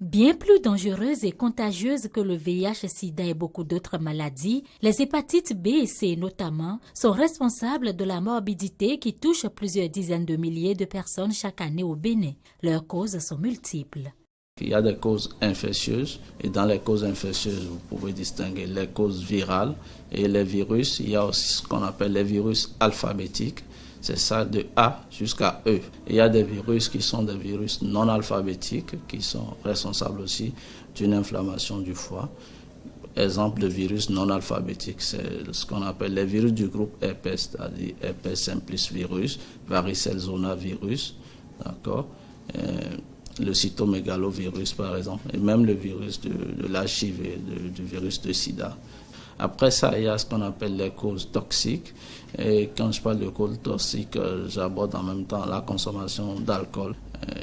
Bien plus dangereuses et contagieuses que le VIH-Sida et beaucoup d'autres maladies, les hépatites B et C notamment sont responsables de la morbidité qui touche plusieurs dizaines de milliers de personnes chaque année au Bénin. Leurs causes sont multiples. Il y a des causes infectieuses et dans les causes infectieuses, vous pouvez distinguer les causes virales et les virus. Il y a aussi ce qu'on appelle les virus alphabétiques. C'est ça de A jusqu'à E. Il y a des virus qui sont des virus non alphabétiques qui sont responsables aussi d'une inflammation du foie. Exemple de virus non alphabétique, c'est ce qu'on appelle les virus du groupe herpès, c'est-à-dire herpès simplex virus, varicelle zoster virus, d'accord, le cytomégalovirus par exemple, et même le virus de l'HIV, du virus de sida. Après ça, il y a ce qu'on appelle les causes toxiques. Et quand je parle de causes toxiques, j'aborde en même temps la consommation d'alcool.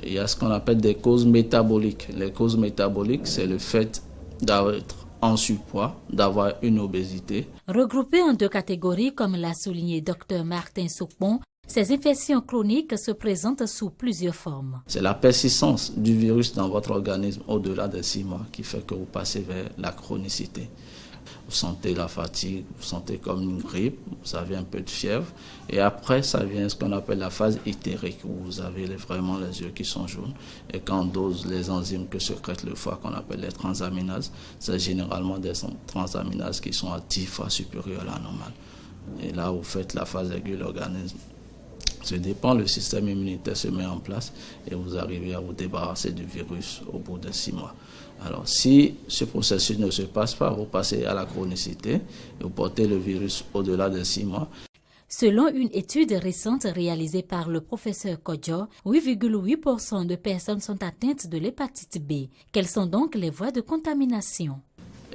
Il y a ce qu'on appelle des causes métaboliques. Les causes métaboliques, c'est le fait d'être en surpoids, d'avoir une obésité. Regroupées en deux catégories, comme l'a souligné Dr Martin Soupon, ces infections chroniques se présentent sous plusieurs formes. C'est la persistance du virus dans votre organisme au-delà des 6 mois qui fait que vous passez vers la chronicité. Vous sentez la fatigue, vous sentez comme une grippe, vous avez un peu de fièvre. Et après, ça vient ce qu'on appelle la phase itérique, où vous avez vraiment les yeux qui sont jaunes. Et quand on dose les enzymes que sécrète le foie, qu'on appelle les transaminases, c'est généralement des transaminases qui sont à 10 fois supérieures à la normale. Et là, vous faites la phase aiguë, l'organisme se dépend, le système immunitaire se met en place et vous arrivez à vous débarrasser du virus au bout de 6 mois. Alors, si ce processus ne se passe pas, vous passez à la chronicité et vous portez le virus au-delà de 6 mois. Selon une étude récente réalisée par le professeur Kodjo, 8,8% de personnes sont atteintes de l'hépatite B. Quelles sont donc les voies de contamination?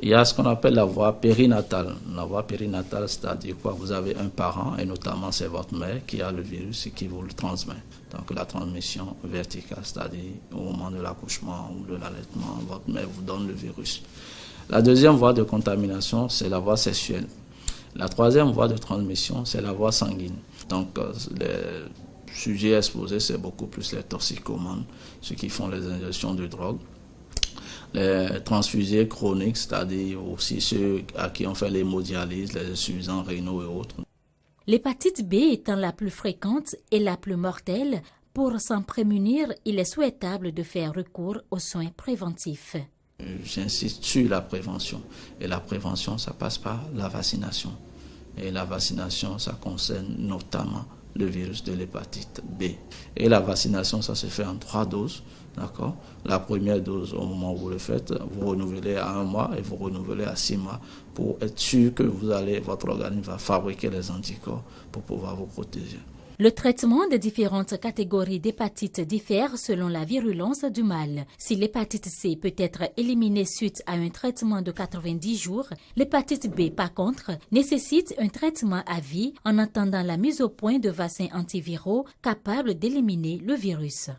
Il y a ce qu'on appelle la voie périnatale. La voie périnatale, c'est-à-dire quoi? Vous avez un parent, et notamment c'est votre mère, qui a le virus et qui vous le transmet. Donc la transmission verticale, c'est-à-dire au moment de l'accouchement ou de l'allaitement, votre mère vous donne le virus. La deuxième voie de contamination, c'est la voie sexuelle. La troisième voie de transmission, c'est la voie sanguine. Donc les sujets exposés, c'est beaucoup plus les toxicomanes, ceux qui font les injections de drogue. Les transfusiers chroniques, c'est-à-dire aussi ceux à qui on fait l'hémodialyse, les insuffisants rénaux et autres. L'hépatite B étant la plus fréquente et la plus mortelle, pour s'en prémunir, il est souhaitable de faire recours aux soins préventifs. J'insiste sur la prévention. Et la prévention, ça passe par la vaccination. Et la vaccination, ça concerne notamment le virus de l'hépatite B. Et la vaccination, ça se fait en 3 doses. D'accord. La première dose, au moment où vous le faites, vous renouvelez à 1 mois et vous renouvelez à 6 mois pour être sûr que votre organisme va fabriquer les anticorps pour pouvoir vous protéger. Le traitement des différentes catégories d'hépatite diffère selon la virulence du mal. Si l'hépatite C peut être éliminée suite à un traitement de 90 jours, l'hépatite B, par contre, nécessite un traitement à vie en attendant la mise au point de vaccins antiviraux capables d'éliminer le virus.